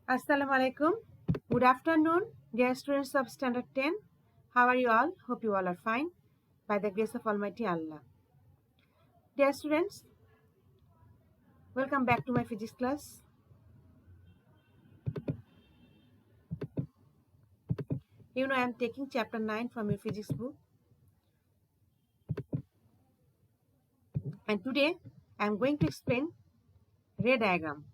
Assalamu alaikum. Good afternoon, dear students of Standard 10. How are you all? Hope you all are fine by the grace of Almighty Allah. Dear students, welcome back to my physics class. You know I am taking chapter 9 from your physics book. And today I am going to explain ray diagram.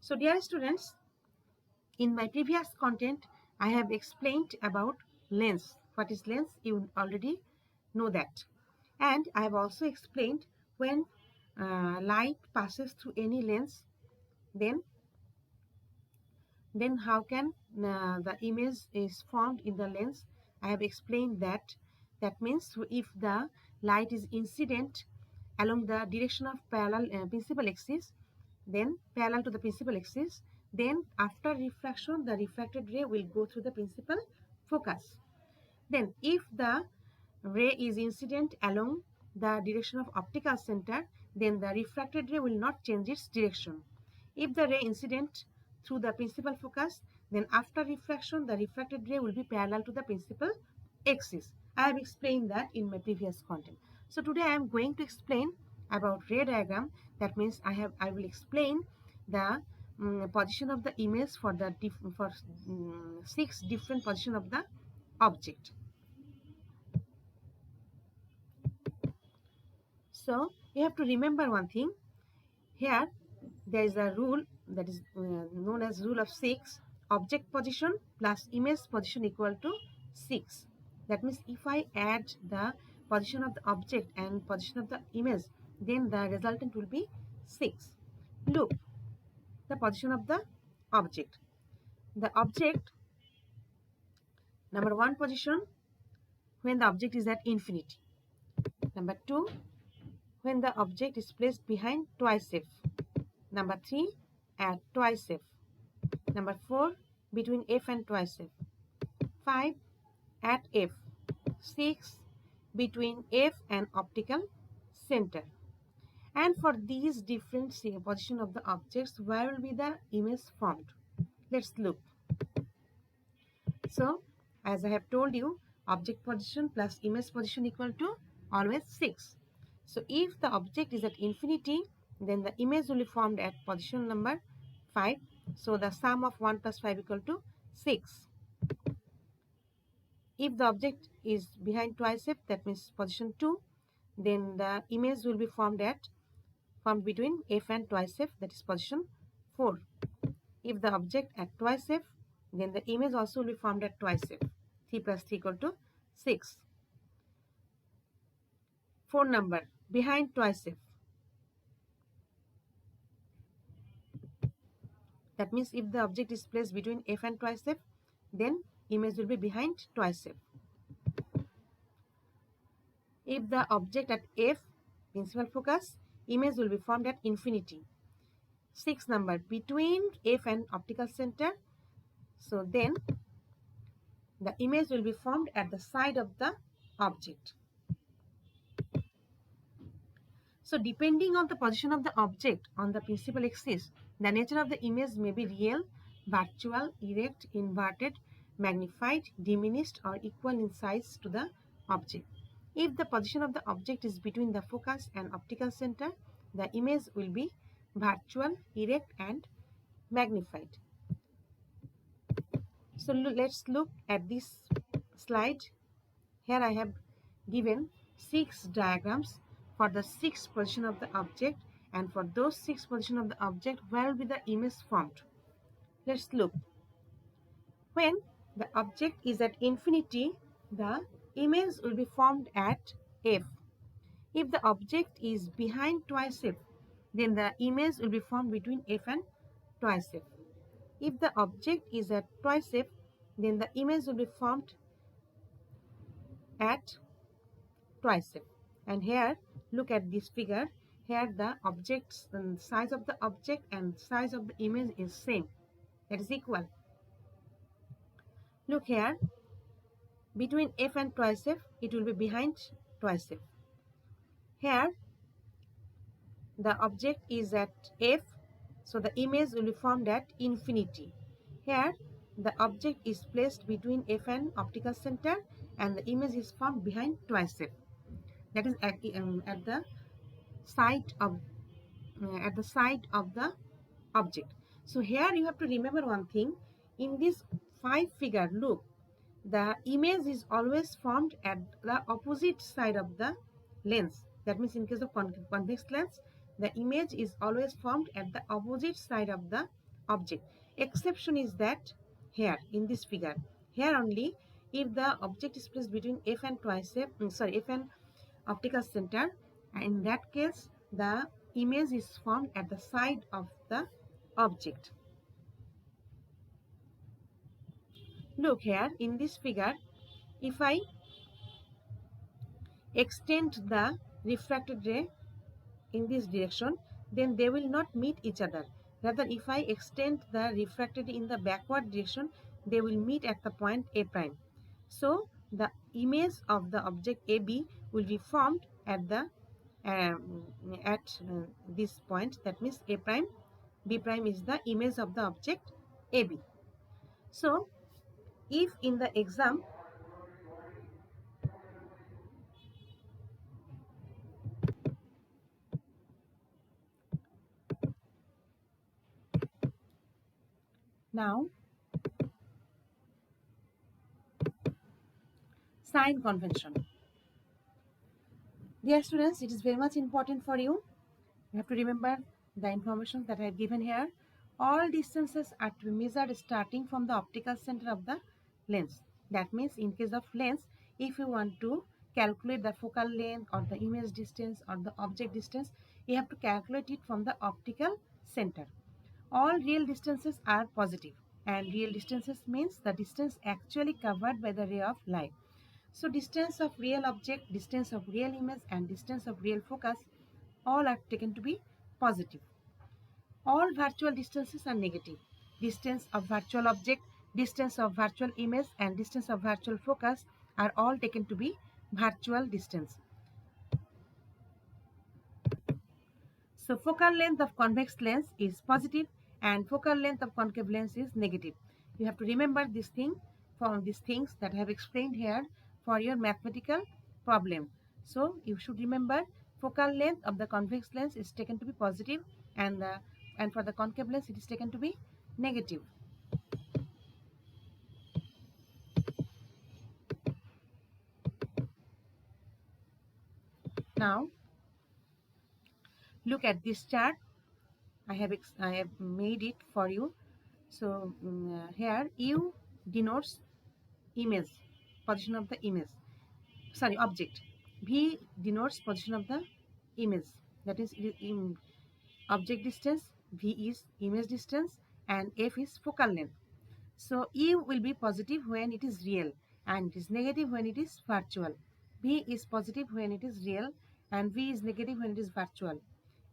So dear students, in my previous content, I have explained about lens. What is lens? You already know that. And I have also explained when light passes through any lens, then how can the image is formed in the lens. I have explained that. That means if the light is incident along the direction of principal axis, then parallel to the principal axis, then after refraction the refracted ray will go through the principal focus. Then if the ray is incident along the direction of optical center, then the refracted ray will not change its direction. If the ray incident through the principal focus, then after refraction the refracted ray will be parallel to the principal axis. I have explained that in my previous content. So today I am going to explain about ray diagram. That means I will explain the position of the image for the 6 different position of the object. So you have to remember one thing. Here there is a rule that is known as rule of 6. Object position plus image position equal to 6. That means if I add the position of the object and position of the image, then the resultant will be 6. Look, the position of the object. The object, number 1 position, when the object is at infinity. Number 2, when the object is placed behind twice f. Number 3, at twice f. Number 4, between f and twice f. 5, at f. 6, between f and optical center. And for these different position of the objects, where will be the image formed? Let's look. So, as I have told you, object position plus image position equal to always 6. So, if the object is at infinity, then the image will be formed at position number 5. So, the sum of 1 plus 5 equal to 6. If the object is behind twice f, that means position 2, then the image will be formed between f and twice f, that is position 4. If the object at twice f, then the image also will be formed at twice f. 3 plus 3 equal to 6. 4 number, behind twice f. That means if the object is placed between f and twice f, then image will be behind twice f. If the object at f, principal focus, image will be formed at infinity. 6 number, between f and optical center. So then the image will be formed at the side of the object. So depending on the position of the object on the principal axis, the nature of the image may be real, virtual, erect, inverted, magnified, diminished, or equal in size to the object. If the position of the object is between the focus and optical center, the image will be virtual, erect, and magnified. So let's look at this slide. Here I have given 6 diagrams for the 6 position of the object, and for those 6 position of the object, where will be the image formed? Let's look. When the object is at infinity, the image will be formed at f. If the object is behind twice f, then the image will be formed between f and twice f. If the object is at twice f, then the image will be formed at twice f. And here, look at this figure. Here the objects, the size of the object and size of the image is same. That is equal. Look here, between f and twice f, it will be behind twice f. Here, the object is at F, so the image will be formed at infinity. Here, the object is placed between F and optical center, and the image is formed behind twice F. That is at the side of the object. So here you have to remember one thing. In this 5 figure, look, the image is always formed at the opposite side of the lens. That means in case of convex lens, the image is always formed at the opposite side of the object. Exception is that here in this figure, here only, if the object is placed between F and F and optical center, and in that case the image is formed at the side of the object. Look here in this figure, if I extend the refracted ray in this direction, then they will not meet each other. Rather, if I extend the refracted in the backward direction, they will meet at the point A prime. So the image of the object AB will be formed at the this point. That means A prime, B prime is the image of the object AB. So if in the exam now, sign convention. Dear students, it is very much important for you. You have to remember the information that I have given here. All distances are to be measured starting from the optical center of the lens. That means in case of lens, if you want to calculate the focal length or the image distance or the object distance, you have to calculate it from the optical center. All real distances are positive, and real distances means the distance actually covered by the ray of light. So distance of real object, distance of real image, and distance of real focus all are taken to be positive. All virtual distances are negative. Distance of virtual object, distance of virtual image, and distance of virtual focus are all taken to be virtual distance. So focal length of convex lens is positive and focal length of concave lens is negative. You have to remember this thing from these things that I have explained here for your mathematical problem. So you should remember focal length of the convex lens is taken to be positive, and for the concave lens it is taken to be negative. Now look at this chart. I have made it for you. So here U denotes image, position of the image, sorry, object. V denotes position of the image, that is in object distance, V is image distance, and F is focal length. So E will be positive when it is real and it is negative when it is virtual. V is positive when it is real and V is negative when it is virtual.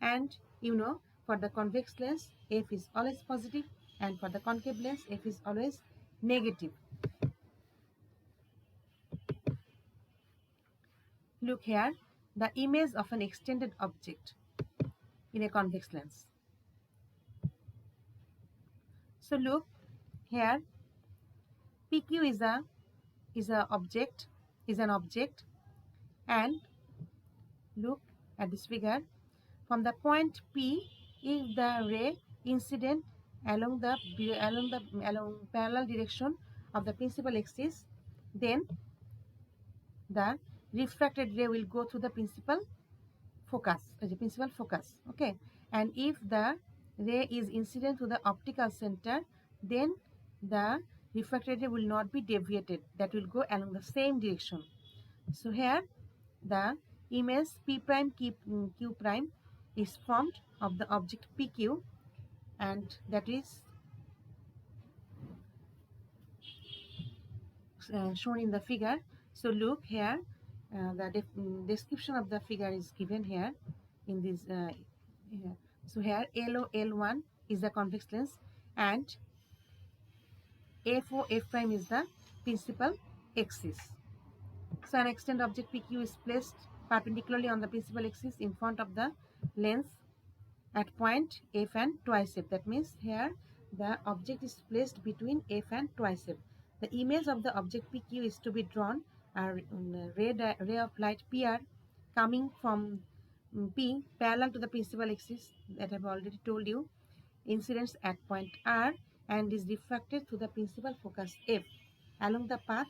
And you know, for the convex lens, F is always positive, and for the concave lens, F is always negative. Look here, the image of an extended object in a convex lens. So look here, PQ is an object, and look at this figure. From the point P, if the ray incident along parallel direction of the principal axis, then the refracted ray will go through the principal focus. Okay, and if the ray is incident to the optical center, then the refracted ray will not be deviated, that will go along the same direction. So here the image P prime Q prime is formed of the object PQ, and that is shown in the figure. So look here, the description of the figure is given here in this here. So here LO1 is the convex lens and FO F prime is the principal axis. So an extended object PQ is placed perpendicularly on the principal axis in front of the lens at point F and twice F. That means here the object is placed between F and twice F. The image of the object PQ is to be drawn. A ray of light PR coming from P parallel to the principal axis that I have already told you, incidents at point R and is refracted to the principal focus F along the path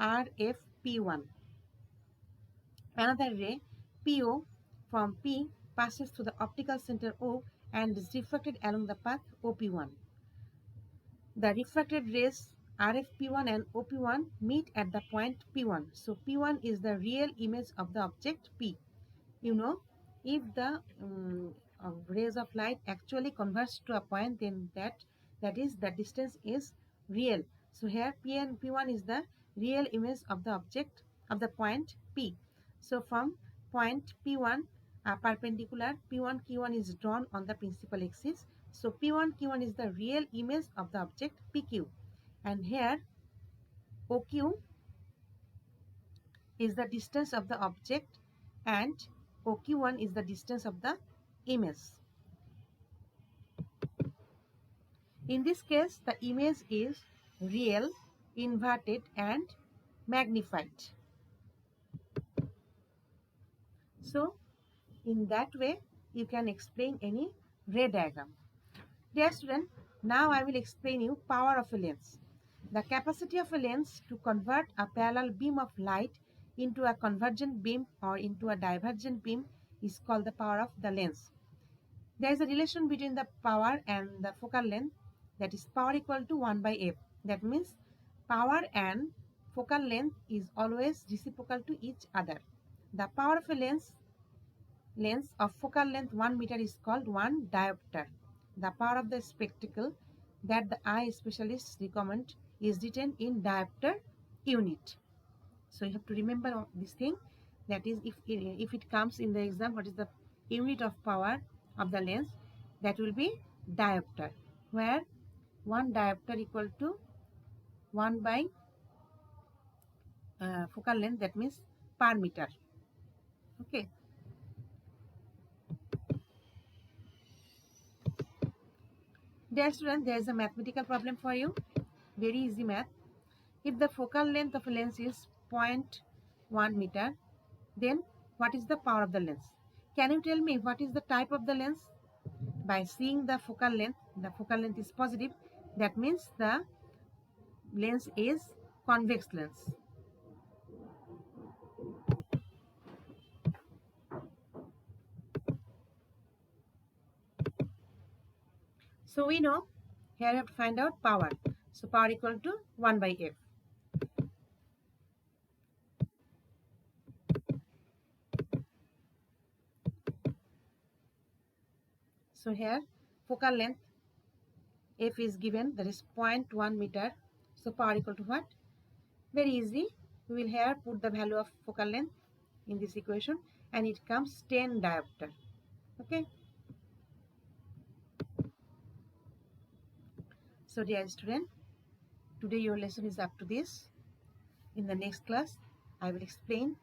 RFP1. Another ray, PO, from P passes through the optical center O and is refracted along the path OP1. The refracted rays RFP1 and OP1 meet at the point P1. So P1 is the real image of the object P. You know, if the rays of light actually converge to a point, then that is the distance is real. So here P and P1 is the real image of the object of the point P. So from point P1, perpendicular P1 Q1 is drawn on the principal axis. So P1 Q1 is the real image of the object PQ, and here OQ is the distance of the object and OQ1 is the distance of the image. In this case, the image is real, inverted and magnified. So, in that way, you can explain any ray diagram. Dear student, now I will explain you power of a lens. The capacity of a lens to convert a parallel beam of light into a convergent beam or into a divergent beam is called the power of the lens. There is a relation between the power and the focal length, that is power equal to 1 by f. That means power and focal length is always reciprocal to each other. The power of a lens of focal length 1 meter is called 1 diopter. The power of the spectacle that the eye specialists recommend is written in diopter unit. So you have to remember this thing, that is if it comes in the exam, what is the unit of power of the lens, that will be diopter, where 1 diopter equal to 1 by focal length, that means per meter. Okay. Dear student, there is a mathematical problem for you. Very easy math. If the focal length of a lens is 0.1 meter, then what is the power of the lens? Can you tell me what is the type of the lens? By seeing the focal length is positive, that means the lens is convex lens. So we know here we have to find out power. So power equal to 1 by f. So here focal length f is given, that is 0.1 meter. So power equal to what? Very easy. We will here put the value of focal length in this equation and it comes 10 diopter. Okay. So dear student, today your lesson is up to this. In the next class, I will explain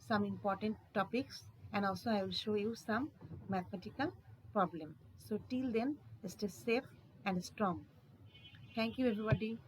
some important topics and also I will show you some mathematical problem. So till then, stay safe and strong. Thank you everybody.